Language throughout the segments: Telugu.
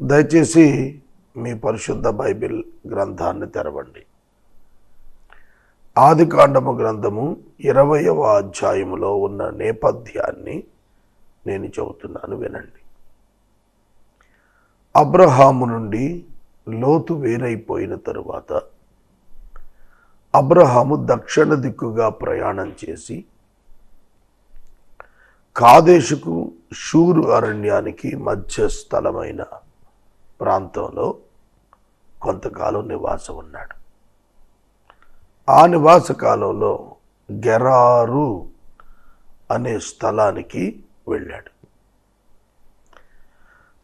దయచేసి మీ పరిశుద్ధ బైబిల్ గ్రంథాన్ని తెరవండి. ఆదికాండము గ్రంథము 20వ అధ్యాయములో ఉన్న నేపథ్యాన్ని నేను చెబుతున్నాను, వినండి. అబ్రహాము నుండి లోతు వేరైపోయిన తరువాత అబ్రహాము దక్షిణ దిక్కుగా ప్రయాణం చేసి కాదేశుకు షూరు అరణ్యానికి మధ్య స్థలమైన ప్రాంతంలో కొంతకాలం నివాసం ఉన్నాడు. ఆ నివాస కాలంలో గెరారు అనే స్థలానికి వెళ్ళాడు.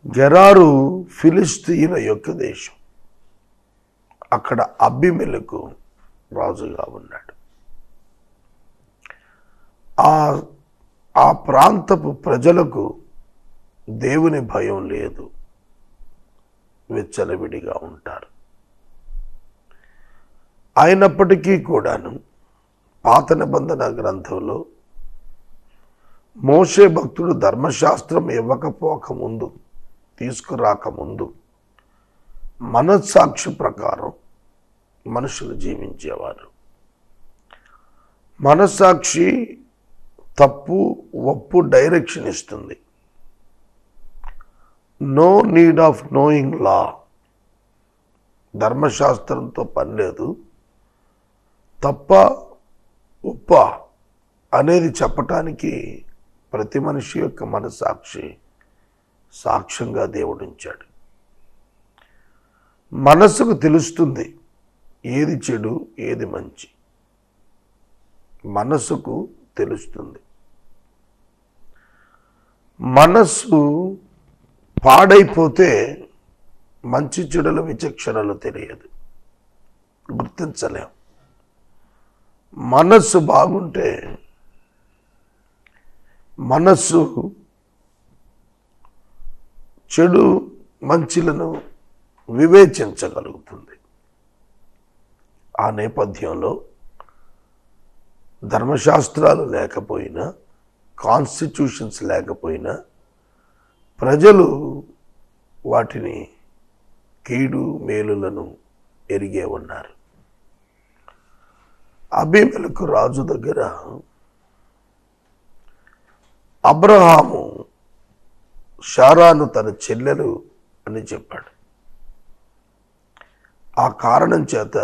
గెరారు ఫిలిస్తీయుల యొక్క దేశం. అక్కడ అబీమెలెకు రాజుగా ఉన్నాడు. ఆ ప్రాంతపు ప్రజలకు దేవుని భయం లేదు, విచ్చలవిడిగా ఉంటారు. అయినప్పటికీ కూడాను పాత నిబంధన గ్రంథంలో మోషే భక్తుడు ధర్మశాస్త్రం ఇవ్వకపోకముందు, తీసుకురాకముందు మనస్సాక్షి ప్రకారం మనుషులు జీవించేవారు. మనస్సాక్షి తప్పు ఒప్పు డైరెక్షన్ ఇస్తుంది. నో నీడ్ ఆఫ్ నోయింగ్ లా. ధర్మశాస్త్రంతో పని లేదు. తప్ప ఉప్ప అనేది చెప్పటానికి ప్రతి మనిషి యొక్క మనస్సాక్షి సాక్ష్యంగా దేవుడు ఉంచాడు. మనస్సుకు తెలుస్తుంది ఏది చెడు, ఏది మంచి. మనస్సుకు తెలుస్తుంది. మనస్సు పాడైపోతే మంచి చెడుల విచక్షణలు తెలియదు, గుర్తించలేం. మనస్సు బాగుంటే మనస్సు చెడు మంచిలను వివేచించగలుగుతుంది. ఆ నేపథ్యంలో ధర్మశాస్త్రాలు లేకపోయినా, కాన్స్టిట్యూషన్స్ లేకపోయినా ప్రజలు వాటిని కీడు మేలులను ఎరిగే ఉన్నారు. అబీమెలెకు రాజు దగ్గర అబ్రహాము శారాను తన చెల్లెలు అని చెప్పాడు. ఆ కారణం చేత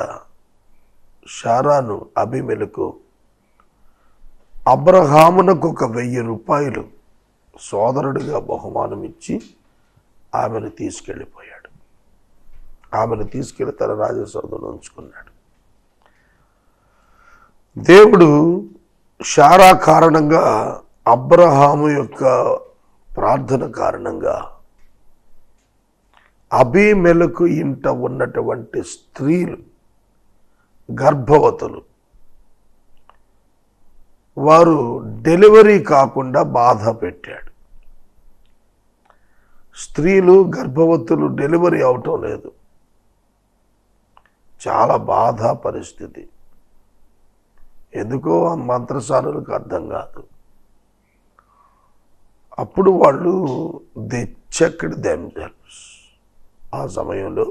శారాను అబీమెలెకు అబ్రహామునకు 1,000 రూపాయలు సోదరుడిగా బహుమానం ఇచ్చి ఆమెను తీసుకెళ్ళిపోయాడు. ఆమెను తీసుకెళ్ళి తన రాజసౌధంలో ఉంచుకున్నాడు. దేవుడు శారా కారణంగా, అబ్రహాము యొక్క ప్రార్థన కారణంగా అబీమెలెకు ఇంట ఉన్నటువంటి స్త్రీలు, గర్భవతులు, వారు డెలివరీ కాకుండా బాధ పెట్టాడు. స్త్రీలు గర్భవతులు డెలివరీ అవటం లేదు. చాలా బాధ పరిస్థితి. ఎందుకో ఆ మంత్రసానులకు అర్థం కాదు. అప్పుడు వాళ్ళు దే చెక్డ్ దెమ్సెల్వ్స్. ఆ సమయంలో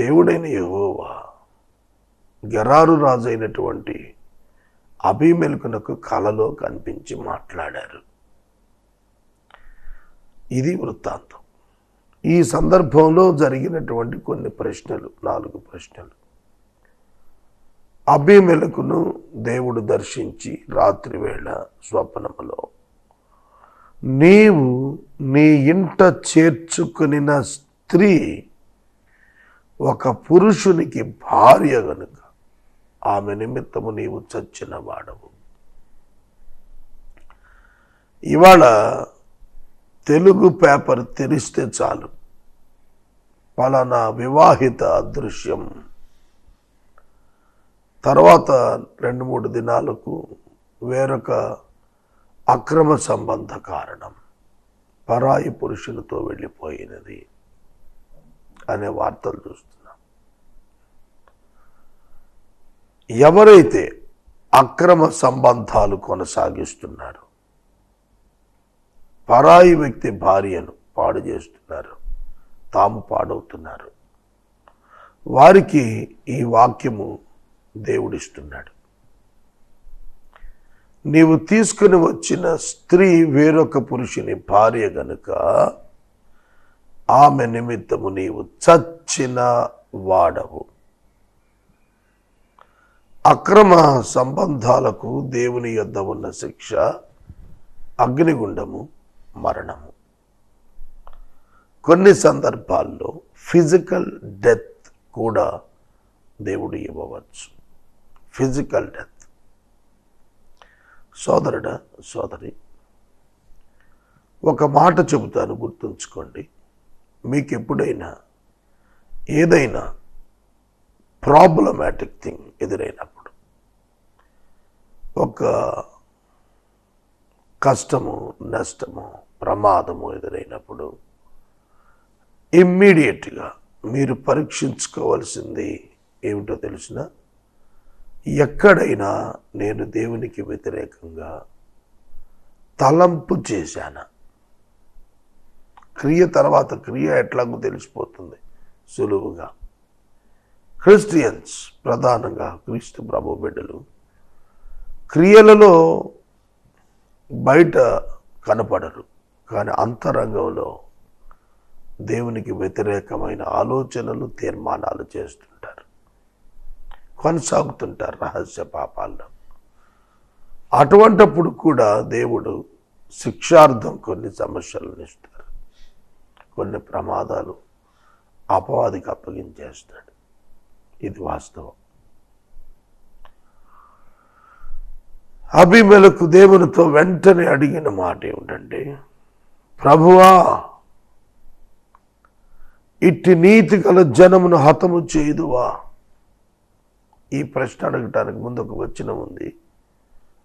దేవుడైన యెహోవా గెరారు రాజు అయినటువంటి అబీమెలెకునకు కలలో కనిపించి మాట్లాడారు. ఇది వృత్తాంతం. ఈ సందర్భంలో జరిగినటువంటి కొన్ని ప్రశ్నలు, 4 ప్రశ్నలు. అబీమెలెకును దేవుడు దర్శించి రాత్రి వేళ స్వప్నములో, నీవు నీ ఇంట చేర్చుకునిన స్త్రీ ఒక పురుషునికి భార్య గనుక ఆమె నిమిత్తము నీవు చచ్చిన వాడవు. ఇవాళ తెలుగు పేపర్ తెరిస్తే చాలు, పలానా వివాహిత అదృశ్యం, తర్వాత 2-3 దినాలకు వేరొక అక్రమ సంబంధ కారణం, పరాయి పురుషులతో వెళ్ళిపోయినది అనే వార్తలు చూస్తున్నాం. ఎవరైతే అక్రమ సంబంధాలు కొనసాగిస్తున్నారు, పరాయి వ్యక్తి భార్యను పాడు చేస్తున్నారు, తాము పాడవుతున్నారు. వారికి ఈ వాక్యము దేవుడిస్తున్నాడు. నీవు తీసుకుని వచ్చిన స్త్రీ వేరొక పురుషుని భార్య గనుక ఆమె నిమిత్తము నీవు చచ్చిన వాడవు. అక్రమ సంబంధాలకు దేవుని యొద్ద ఉన్న శిక్ష అగ్నిగుండము, మరణము. కొన్ని సందర్భాల్లో ఫిజికల్ డెత్ కూడా దేవుడు ఇవ్వవచ్చు. Physical death. సోదరుడా, సోదరి, ఒక మాట చెబుతాను, గుర్తుంచుకోండి. మీకు ఎప్పుడైనా ఏదైనా ప్రాబ్లమాటిక్ థింగ్ ఎదురైనప్పుడు, ఒక కష్టము, నష్టము, ప్రమాదము ఎదురైనప్పుడు ఇమ్మీడియట్గా మీరు పరీక్షించుకోవాల్సింది ఏమిటో తెలిసిన, ఎక్కడైనా నేను దేవునికి వ్యతిరేకంగా తలంపు చేశానా? క్రియ తర్వాత క్రియ ఎట్లాగో తెలిసిపోతుంది సులువుగా. క్రిస్టియన్స్, ప్రధానంగా క్రీస్తు ప్రభు బిడ్డలు, క్రియలలో బయట కనపడరు, కానీ అంతరంగంలో దేవునికి వ్యతిరేకమైన ఆలోచనలు, తీర్మానాలు చేస్తుంటారు, కొనసాగుతుంటారు రహస్య పాపాల్లో. అటువంటప్పుడు కూడా దేవుడు శిక్షార్థం కొన్ని సమస్యలను ఇస్తారు, కొన్ని ప్రమాదాలు అపవాదికి అప్పగించేస్తాడు. ఇది వాస్తవం. అబీమెలెకు దేవునితో వెంటనే అడిగిన మాట ఏమిటంటే, ప్రభువా, ఇట్టి నీతి గల జనమును హతము చేయుదువా? ఈ ప్రశ్న అడగటానికి ముందు ఒక వచనం ఉంది,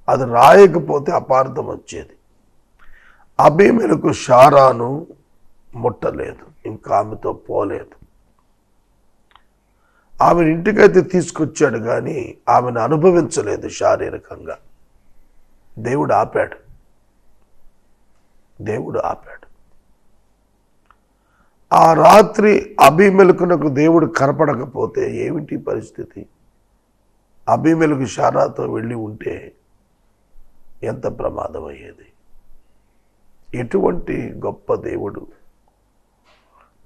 అది రాయకపోతే అపార్థం వచ్చేది. అబీమెలెకు షారాను ముట్టలేదు, ఇంకా ఆమెతో పోలేదు. ఆమెను ఇంటికైతే తీసుకొచ్చాడు, కానీ ఆమెను అనుభవించలేదు శారీరకంగా. దేవుడు ఆపాడు. దేవుడు ఆపాడు. ఆ రాత్రి అబీమెలెకునకు దేవుడు కనపడకపోతే ఏమిటి పరిస్థితి? అబీమెలెకు షారాతో వెళ్ళి ఉంటే ఎంత ప్రమాదం అయ్యేది? ఎటువంటి గొప్ప దేవుడు!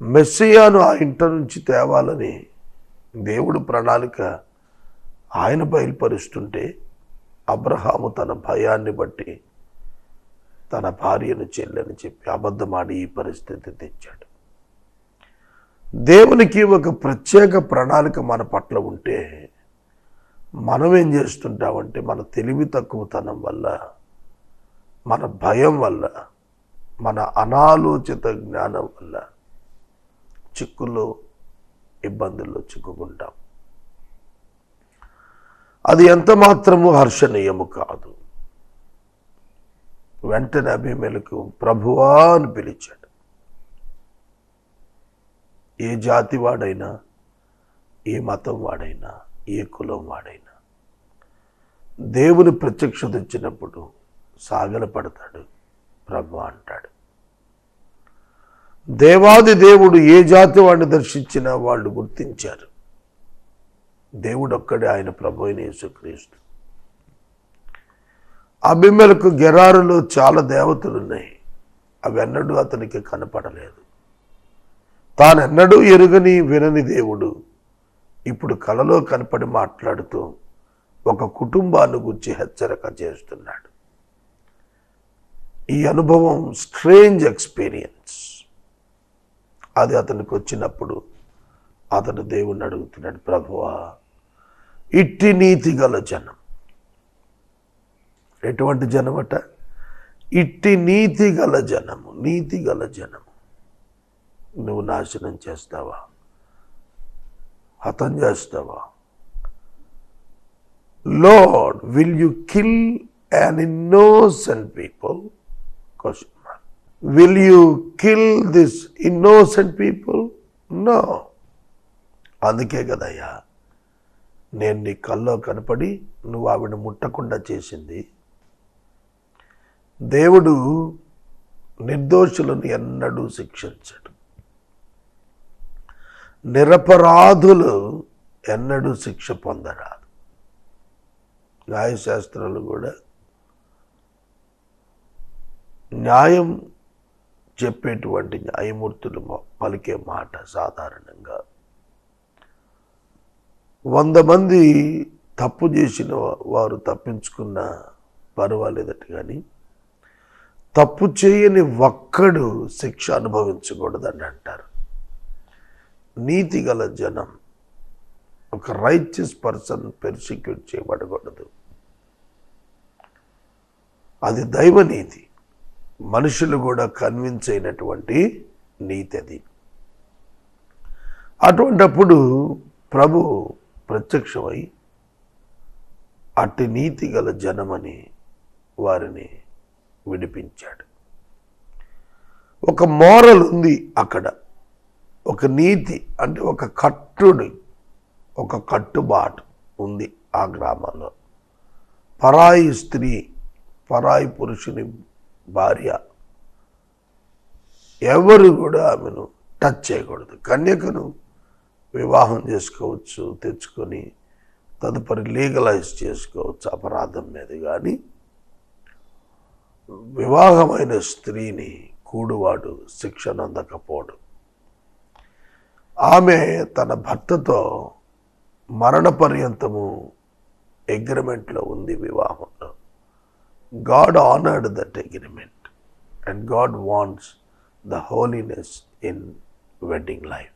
మెస్సియాను ఆ ఇంట నుంచి తేవాలని దేవుడు ప్రణాళిక ఆయన బయలుపరుస్తుంటే, అబ్రహాము తన భయాన్ని బట్టి తన భార్యను చెల్లని చెప్పి అబద్ధమాడి ఈ పరిస్థితి తెచ్చాడు. దేవునికి ఒక ప్రత్యేక ప్రణాళిక మన పట్ల ఉంటే మనం ఏం చేస్తుంటామంటే, మన తెలివి తక్కువతనం వల్ల, మన భయం వల్ల, మన అనాలోచిత జ్ఞానం వల్ల చిక్కుల్లో, ఇబ్బందుల్లో చిక్కుకుంటాం. అది ఎంత మాత్రము హర్షణీయము కాదు. వెంటనే అబీమెలెకు ప్రభువా అని పిలిచాడు. ఏ జాతి వాడైనా, ఏ మతం వాడైనా, ఏ కులం వాడైనా దేవుని ప్రత్యక్షత ఇచ్చినప్పుడు సాగలపడతాడు, ప్రభు అంటాడు. దేవాది దేవుడు ఏ జాతి వాడిని దర్శించినా వాళ్ళు గుర్తించారు, దేవుడు ఒక్కడే ఆయన ప్రభు అయిన యేసుక్రీస్తు. అబీమెలెకు గెరారులో చాలా దేవతలు ఉన్నాయి, అవెన్నడూ అతనికి కనపడలేదు. తానెన్నడూ ఎరుగని వినని దేవుడు ఇప్పుడు కలలో కనపడి మాట్లాడుతూ ఒక కుటుంబాన్ని గురించి హెచ్చరిక చేస్తున్నాడు. ఈ అనుభవం స్ట్రేంజ్ ఎక్స్పీరియన్స్. అది అతనికి వచ్చినప్పుడు అతను దేవుణ్ణి అడుగుతున్నాడు, ప్రభువా, ఇట్టి నీతి గల జనం. ఎటువంటి జనమట? ఇట్టి నీతి గల జనము. నీతి గల జనము నువ్వు నాశనం చేస్తావా? హతం చేస్తావా? Lord, will you kill an innocent people? Question mark. Will you kill this innocent people? No. అందుకే కదయ్యా నేను నీ కల్లో కనపడి నువ్వు ఆవిడ ముట్టకుండా చేసింది. దేవుడు నిర్దోషులను ఎన్నడూ శిక్షించడు. నిరపరాధులు ఎన్నడూ శిక్ష పొందరాదు. న్యాయశాస్త్రాలు కూడా న్యాయం చెప్పేటువంటి న్యాయమూర్తులు పలికే మాట సాధారణంగా 100 మంది తప్పు చేసిన వారు తప్పించుకున్న పర్వాలేదట, కానీ తప్పు చేయని ఒక్కడు శిక్ష అనుభవించకూడదని అంటారు. నీతి గల జనం, ఒక రైచియస్ పర్సన్ పెర్సిక్యూట్ చేయబడకూడదు. అది దైవనీతి, మనుషులు కూడా కన్విన్స్ అయినటువంటి నీతి అది. అటువంటప్పుడు ప్రభు ప్రత్యక్షమై అట్టి నీతి గల జనమని వారిని విడిపించాడు. ఒక మోరల్ ఉంది అక్కడ, ఒక నీతి అంటే ఒక కట్టుబాటు ఉంది ఆ గ్రామంలో. పరాయి స్త్రీ, పరాయి పురుషుని భార్య ఎవరు కూడా ఆమెను టచ్ చేయకూడదు. కన్యకను వివాహం చేసుకోవచ్చు, తెచ్చుకొని తదుపరి లీగలైజ్ చేసుకోవచ్చు అపరాధం మీద, కానీ వివాహమైన స్త్రీని కూడువాడు శిక్ష నందకపోడు. ఆమె తన భర్తతో మరణ పర్యంతము అగ్రిమెంట్లో ఉంది వివాహంలో. God honored that agreement and God wants the holiness in wedding life.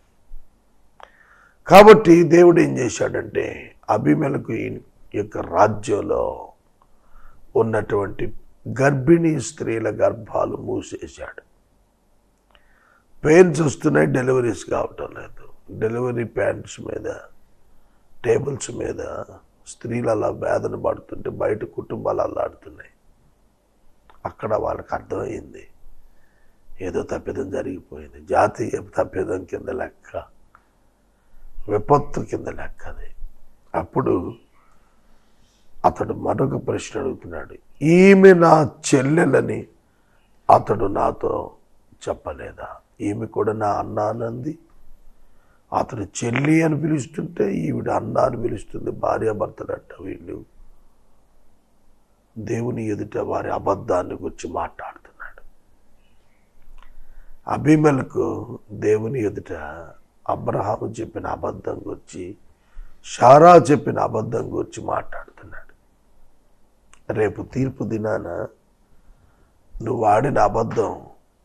కాబట్టి దేవుడు ఏం చేశాడంటే అబీమెలెకు యొక్క రాజ్యంలో ఉన్నటువంటి గర్భిణీ స్త్రీల గర్భాలు మూసేశాడు. పెయిన్స్ వస్తున్నాయి, డెలివరీస్ కావటం లేదు. డెలివరీ ప్యాంట్స్ మీద, టేబుల్స్ మీద స్త్రీలు అలా వేదన పడుతుంటే బయట కుటుంబాలు అల్లాడుతున్నాయి. అక్కడ వాళ్ళకి అర్థమైంది ఏదో తప్పిదం జరిగిపోయింది. జాతీయ తప్పిదం కింద లెక్క, విపత్తు కింద లెక్క అది. అప్పుడు అతడు మరొక ప్రశ్న అడుగుతున్నాడు, ఈమె నా చెల్లెలని అతడు నాతో చెప్పలేదా? ఈమె కూడా నా అన్న అనంది. అతడు చెల్లి అని పిలుస్తుంటే ఈవిడ అన్న అని పిలుస్తుంది. భార్యాభర్తలంట వీళ్ళు. దేవుని ఎదుట వారి అబద్ధాన్ని గురించి మాట్లాడుతున్నాడు. అబీమెలెకు దేవుని ఎదుట అబ్రహాము చెప్పిన అబద్ధం గురించి, శారా చెప్పిన అబద్ధం గురించి మాట్లాడుతున్నాడు. రేపు తీర్పు దినాన నువ్వు ఆడిన అబద్ధం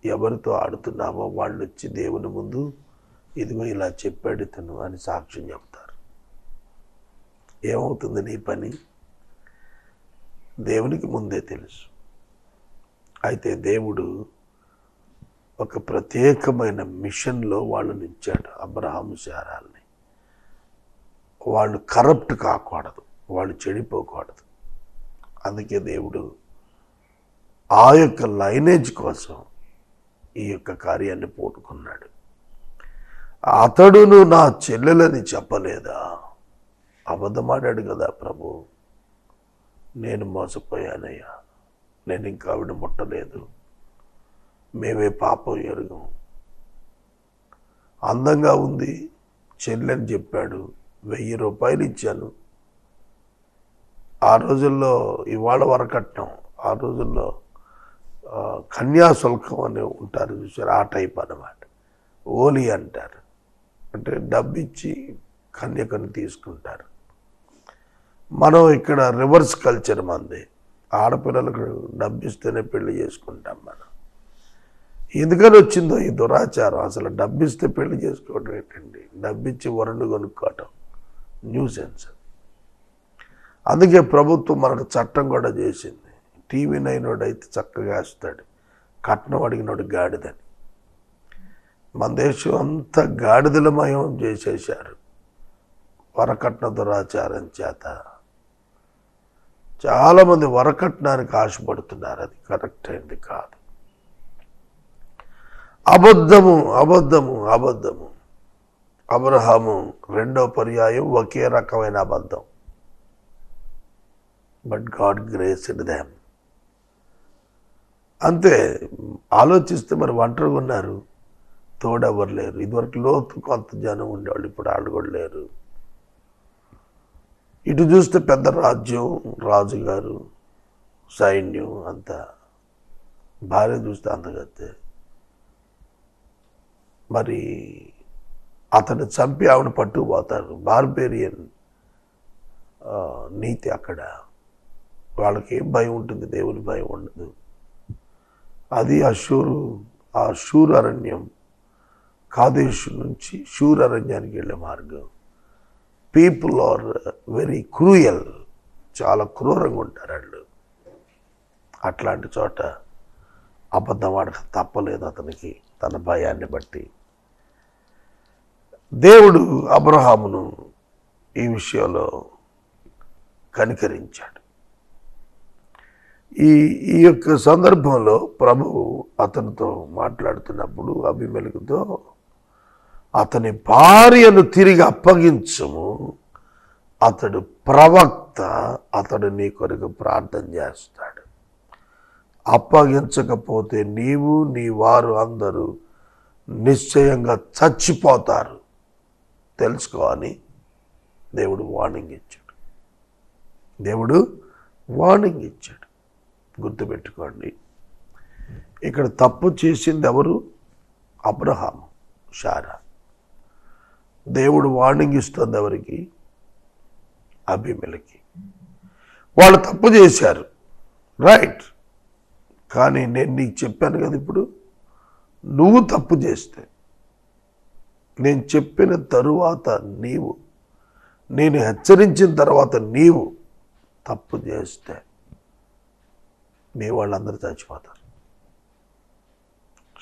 ఎవరితో ఆడుతున్నావో వాళ్ళు వచ్చి దేవుని ముందు ఇదిగో ఇలా చెప్పాడు తను అని సాక్ష్యం చెప్తారు. ఏమవుతుంది నీ పని? దేవునికి ముందే తెలుసు. అయితే దేవుడు ఒక ప్రత్యేకమైన మిషన్లో వాళ్ళని ఇచ్చాడు, అబ్రహాము శారాల్ని. వాళ్ళు కరప్ట్ కాకూడదు, వాళ్ళు చెడిపోకూడదు. అందుకే దేవుడు ఆ యొక్క లైనేజ్ కోసం ఈ యొక్క కార్యాన్ని పూనుకున్నాడు. అతడును నా చెల్లెలని చెప్పలేదా? అబద్ధమాడాడు కదా ప్రభు. నేను మోసపోయానయ్యా, నేను ఇంకా ఆవిడ ముట్టలేదు, మేమే పాపం ఎరుగం. అందంగా ఉంది చెల్లెని చెప్పాడు, 1000 రూపాయలు ఇచ్చాను. ఆ రోజుల్లో ఇవాళ వరకట్నం, ఆ రోజుల్లో కన్యాశుల్కం అని ఉంటారు చూసారు, ఆ టైప్ అన్నమాట. ఓలి అంటారు, అంటే డబ్బిచ్చి కన్యకను తీసుకుంటారు. మనం ఇక్కడ రివర్స్ కల్చర్ మంది. ఆడపిల్లలకు డబ్బిస్తేనే పెళ్లి చేసుకుంటాం మనం. ఎందుకని వచ్చిందో ఈ దురాచారం? అసలు డబ్బిస్తే పెళ్లి చేసుకోవడం ఏంటండి? డబ్బిచ్చి వరుణ్ణి కొనుక్కోవటం న్యూసెన్స్. అందుకే ప్రభుత్వం మనకు చట్టం కూడా చేసింది, టీవీ 9 అయితే చక్కగా వేస్తాడు, కట్నం అడిగినోడు గాడిదని. మన దేశం అంతా గాడిదలమయం చేసేశారు వరకట్న దురాచారం చేత. చాలామంది వరకట్నానికి ఆశపడుతున్నారు, అది కరెక్ట్ అయింది కాదు. అబద్ధము అబద్ధము అబద్ధము. అబ్రహాము 2వ పర్యాయం ఒకే రకమైన అబద్ధం. But God graced them. అంతే. ఆలోచిస్తే మరి ఒంటరిగా ఉన్నారు, తోడెవరు లేరు. ఇదివరకు లోతు కొంత జనం ఉండేవాళ్ళు, ఇప్పుడు వాళ్ళు కూడా లేరు. ఇటు చూస్తే పెద్ద రాజ్యం, రాజుగారు, సైన్యం అంతా, భార్య చూస్తే అందగత్తే. మరి అతను చంపి ఆవిడ పట్టుకుపోతారు. బార్బేరియన్ నీతి అక్కడ. వాళ్ళకి ఏం భయం ఉంటుంది? దేవుని భయం ఉండదు. అది ఆ షూర్ అరణ్యం, కాదేశు నుంచి షూర్ అరణ్యానికి వెళ్ళే మార్గం. పీపుల్ ఆర్ వెరీ క్రూయల్, చాలా క్రూరంగా ఉంటారు వాళ్ళు. అట్లాంటి చోట అబద్ధం ఆడక తప్పలేదు అతనికి, తన భయాన్ని బట్టి. దేవుడు అబ్రహామును ఈ విషయంలో కనికరించాడు. ఈ యొక్క సందర్భంలో ప్రభువు అతనితో మాట్లాడుతున్నప్పుడు అబీమెలెకుతో, అతని భార్యను తిరిగి అప్పగించము, అతడు ప్రవక్త, అతడు నీ కొరకు ప్రార్థన చేస్తాడు. అప్పగించకపోతే నీవు నీ వారు అందరూ నిశ్చయంగా చచ్చిపోతారు తెలుసుకో అని దేవుడు వార్నింగ్ ఇచ్చాడు. దేవుడు వార్నింగ్ ఇచ్చాడు. గుర్తుపెట్టుకోండి, ఇక్కడ తప్పు చేసింది ఎవరు? అబ్రహాము, శారా. దేవుడు వార్నింగ్ ఇస్తుంది ఎవరికి? అబీమెలెకు. వాళ్ళు తప్పు చేశారు, రైట్. కానీ నేను నీకు చెప్పాను కదా, ఇప్పుడు నువ్వు తప్పు చేస్తే, నేను చెప్పిన తరువాత నీవు, నేను హెచ్చరించిన తర్వాత నీవు తప్పు చేస్తే మీ వాళ్ళందరూ చచ్చిపోతారు.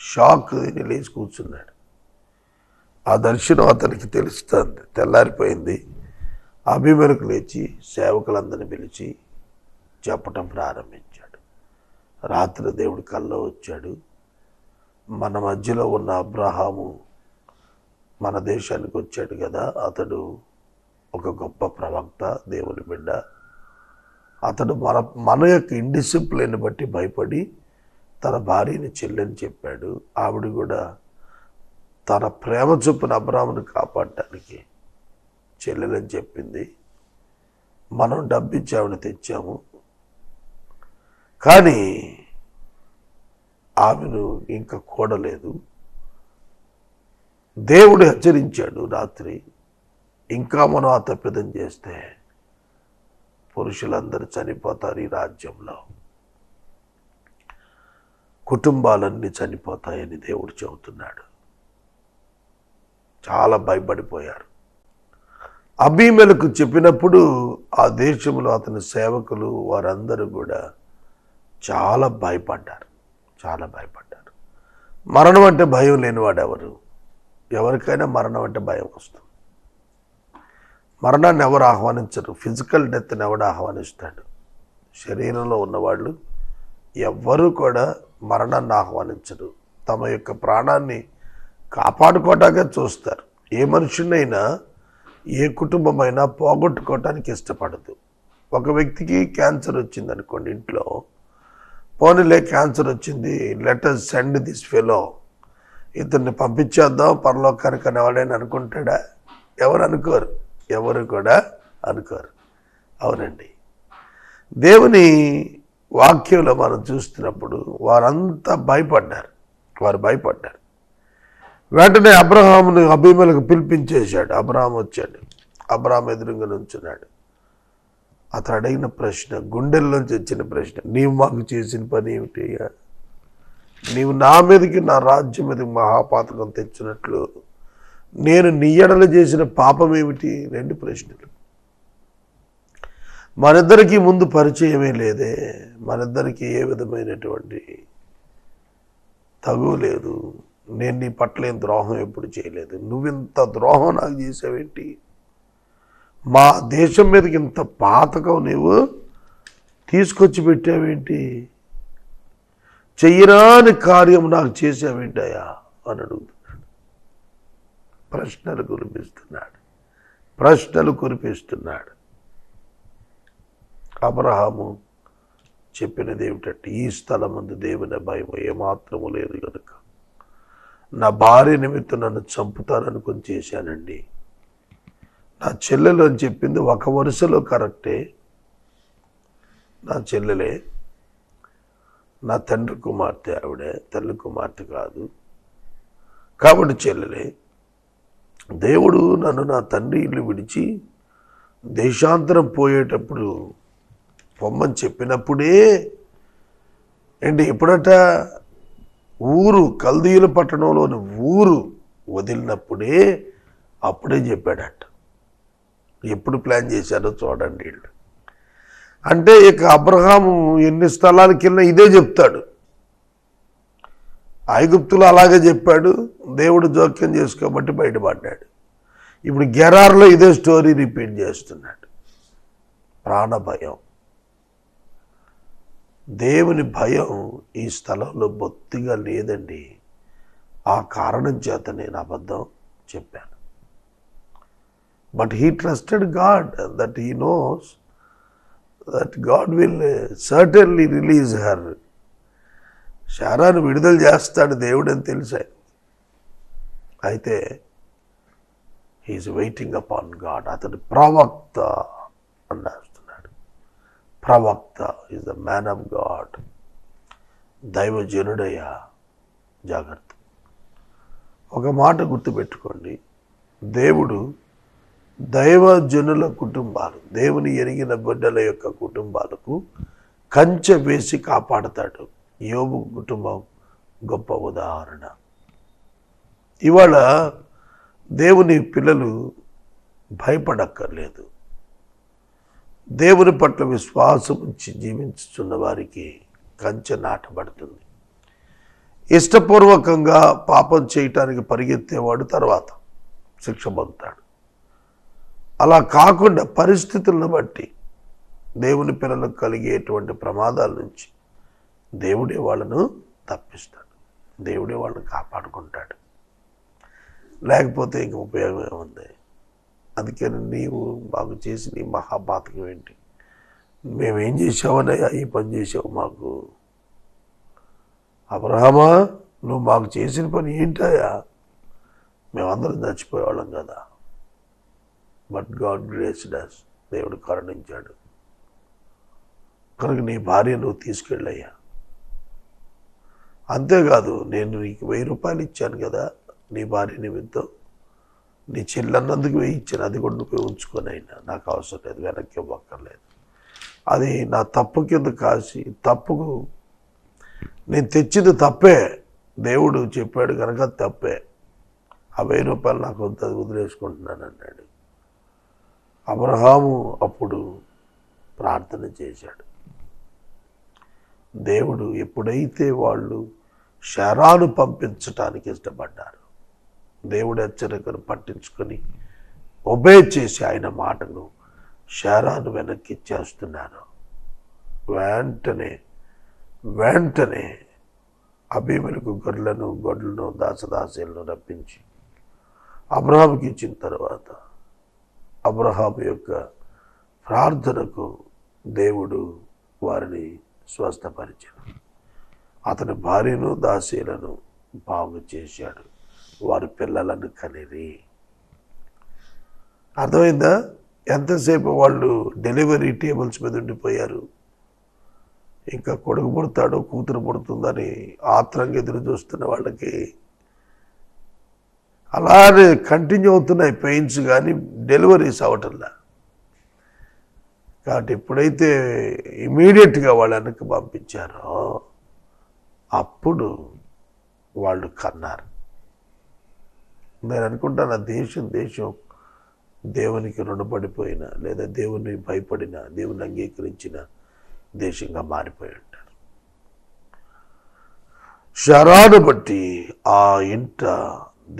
షాక్ తిని లేచి కూర్చున్నాడు. ఆ దర్శనం అతనికి తెలుస్తుంది. తెల్లారిపోయింది. అబీమెలెకు లేచి సేవకులందరినీ పిలిచి చెప్పటం ప్రారంభించాడు. రాత్రి దేవుడు కల్లో వచ్చాడు. మన మధ్యలో ఉన్న అబ్రహాము మన దేశానికి వచ్చాడు కదా, అతడు ఒక గొప్ప ప్రవక్త, దేవుని బిడ్డ. అతడు మన యొక్క ఇండిసిప్లిన్ బట్టి భయపడి తన భార్యని చెల్లెని చెప్పాడు. ఆవిడ కూడా తన ప్రేమ చొప్పున అబ్రహామును కాపాడటానికి చెల్లెలని చెప్పింది. మనం డబ్బిచ్చి ఆవిడ తెచ్చాము, కానీ ఆమెను ఇంకా కూడలేదు. దేవుడు హెచ్చరించాడు రాత్రి, ఇంకా మనం ఆ తప్పిదం చేస్తే పురుషులందరూ చనిపోతారు ఈ రాజ్యంలో, కుటుంబాలన్నీ చనిపోతాయని దేవుడు చెబుతున్నాడు. చాలా భయపడిపోయారు. అబీమెలెకు చెప్పినప్పుడు ఆ దేశంలో అతని సేవకులు వారందరూ కూడా చాలా భయపడ్డారు. మరణం అంటే భయం లేనివాడు ఎవరు? ఎవరికైనా మరణం అంటే భయం వస్తుంది. మరణాన్ని ఎవరు ఆహ్వానించరు. ఫిజికల్ డెత్ని ఎవడు ఆహ్వానిస్తాడు? శరీరంలో ఉన్నవాళ్ళు ఎవ్వరూ కూడా మరణాన్ని ఆహ్వానించరు. తమ యొక్క ప్రాణాన్ని కాపాడుకోవటానికే చూస్తారు. ఏ మనుషునైనా, ఏ కుటుంబమైనా పోగొట్టుకోవటానికి ఇష్టపడదు. ఒక వ్యక్తికి క్యాన్సర్ వచ్చింది అనుకోండి ఇంట్లో, పోనీలే క్యాన్సర్ వచ్చింది, let us send this fellow, ఇతన్ని పంపించేద్దాం పరలోకానికి అని ఎవరైనా అనుకుంటాడా? ఎవరు అనుకోరు, ఎవరు కూడా అనుకోరు. అవునండి, దేవుని వాక్యంలో మనం చూస్తున్నప్పుడు వారంతా భయపడ్డారు. వెంటనే అబ్రహామును అబీమెలెకు పిలిపించేశాడు. అబ్రహాం వచ్చాడు. అబ్రహాం ఎదురుగా నుంచున్నాడు. అతను అడిగిన ప్రశ్న, గుండెల్లోంచి వచ్చిన ప్రశ్న, నీవు మాకు చేసిన పని ఏమిటయ్యా? నీవు నా మీదకి, నా రాజ్యం మీదకి మహాపాతకం తెచ్చినట్లు నేను నీ ఎడల చేసిన పాపం ఏమిటి? 2 ప్రశ్నలు. మనిద్దరికీ ముందు పరిచయమే లేదే, మనిద్దరికీ ఏ విధమైనటువంటి తగు లేదు. నేను నీ పట్ల ఏం ద్రోహం ఎప్పుడు చేయలేదు, నువ్వింత ద్రోహం నాకు చేసావేంటి? మా దేశం మీదకి ఇంత పాతకం నీవు తీసుకొచ్చి పెట్టావేంటి? చెయ్యరాని కార్యం నాకు చేసావేంటయ్యా అని అడుగుతున్నాడు. ప్రశ్నలు కురిపిస్తున్నాడు. అబ్రహాము చెప్పినది ఏమిటంటే, ఈ స్థలమందు దేవుని భయం ఏమాత్రము లేదు కనుక నా భార్య నిమిత్తం నన్ను చంపుతారనుకొని చేశానండి. నా చెల్లెలు అని చెప్పింది ఒక వరుసలో కరెక్టే, నా చెల్లెలే, నా తండ్రి కుమార్తె ఆవిడే, తల్లి కుమార్తె కాదు, కాబట్టి చెల్లెలే. దేవుడు నన్ను నా తండ్రి ఇల్లు విడిచి దేశాంతరం పోయేటప్పుడు పొమ్మని చెప్పినప్పుడే ఏంటి ఎప్పుడట ఊరు కల్దీయుల పట్టణంలోని ఊరు వదిలినప్పుడే అప్పుడే చెప్పాడట. ఎప్పుడు ప్లాన్ చేశారో చూడండి వీళ్ళు. అంటే ఇక అబ్రహాము ఎన్ని స్థలాలకి వెళ్ళినా ఇదే చెప్తాడు. ఐగుప్తులో అలాగే చెప్పాడు, దేవుడు జోక్యం చేసుకోబట్టి బయటపడ్డాడు. ఇప్పుడు గెరార్లో ఇదే స్టోరీ రిపీట్ చేస్తున్నాడు. ప్రాణ భయం, దేవుని భయం ఈ స్థలంలో బొత్తిగా లేదండి. ఆ కారణం చేత నేను అబద్ధం చెప్పాను. But he trusted God that he knows that God will certainly release her. శారాను విడుదల చేస్తాడు దేవుడు అని తెలిసాయి. అయితే హీఈస్ వెయిటింగ్ అపాన్ గాడ్. అతడు ప్రవక్త అని రాస్తున్నాడు. ప్రవక్త is the man of God. దైవజనుడయ్యా, జాగ్రత్త. ఒక మాట గుర్తుపెట్టుకోండి, దేవుడు దైవజనుల కుటుంబాలు, దేవుని ఎరిగిన బిడ్డల యొక్క కుటుంబాలకు కంచె వేసి కాపాడతాడు. యోబు కుటుంబం గొప్ప ఉదాహరణ. ఇవాళ దేవుని పిల్లలు భయపడక్కర్లేదు. దేవుని పట్ల విశ్వాసం ఉంచి జీవించుతున్న వారికి కంచె నాటబడుతుంది. ఇష్టపూర్వకంగా పాపం చేయటానికి పరిగెత్తేవాడు తర్వాత శిక్ష పొందుతాడు. అలా కాకుండా పరిస్థితులను బట్టి దేవుని పిల్లలకు కలిగేటువంటి ప్రమాదాల నుంచి దేవుడే వాళ్ళను తప్పిస్తాడు, దేవుడే వాళ్ళని కాపాడుకుంటాడు. లేకపోతే ఇంక ఉపయోగం ఏముంది? అందుకని నీవు మాకు చేసి నీ మహాపాతకం ఏంటి? మేమేం చేసావనయ్యా ఈ పని చేసావు మాకు? అబ్రహామా, నువ్వు మాకు చేసిన పని ఏంటయ్యా? మేమందరం చచ్చిపోయేవాళ్ళం కదా. But God graced us. దేవుడు కరుణించాడు. కనుక నీ భార్య నువ్వు తీసుకెళ్ళయ్యా. అంతేకాదు, నేను నీకు 1000 రూపాయలు ఇచ్చాను కదా నీ భార్య నిమిత్తం, నీ చెల్లన్నందుకు 1000 ఇచ్చాను, అది కూడా నువ్వు ఉంచుకొని అయినా నాకు అవసరం లేదు, వెనక్కి ఇవ్వక్కర్లేదు. అది నా తప్పు కింద కాసి, తప్పుకు నేను తెచ్చింది తప్పే, దేవుడు చెప్పాడు కనుక తప్పే, ఆ 1000 రూపాయలు నాకు వదిలేసుకుంటున్నాను అన్నాడు. అబ్రహాము అప్పుడు ప్రార్థన చేశాడు. దేవుడు ఎప్పుడైతే వాళ్ళు శారాను పంపించటానికి ఇష్టపడ్డారు, దేవుడు హెచ్చరికను పట్టించుకొని ఒబే చేసి ఆయన మాటను శారాను వెనక్కి ఇచ్చేస్తున్నారు. వెంటనే అబీమెలెకు గొడ్లను దాసదాసీలను రప్పించి అబ్రహాముకి ఇచ్చిన తర్వాత అబ్రహాము యొక్క ప్రార్థనకు దేవుడు వారిని స్వస్థపరిచాడు. అతని భార్యను దాసీలను బాగు చేశాడు. వారి పిల్లలను కనిరి. అర్థమైందా? ఎంతసేపు వాళ్ళు డెలివరీ టేబుల్స్ మీద ఉండిపోయారు. ఇంకా కొడుకు పుడతాడు, కూతురు పుడుతుందని ఆత్రంగా ఎదురు చూస్తున్న వాళ్ళకి అలానే కంటిన్యూ అవుతున్నాయి పెయిన్స్, కానీ డెలివరీస్ అవటంలా. కాబట్టి ఎప్పుడైతే ఇమీడియట్గా వాళ్ళు వెనక్కి పంపించారో అప్పుడు వాళ్ళు కన్నారు. నేను అనుకుంటాను ఆ దేశం దేవునికి రుణపడిపోయిన, లేదా దేవుని భయపడిన, దేవుని అంగీకరించిన దేశంగా మారిపోయి ఉంటారు. శారాను బట్టి ఆ ఇంట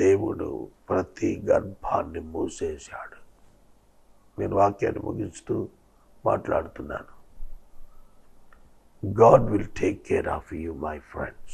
దేవుడు ప్రతి గర్భాన్ని మూసేశాడు. నేను వాక్యాన్ని ముగిస్తూ మాట్లాడుతున్నాను. God will take care of you, my friends.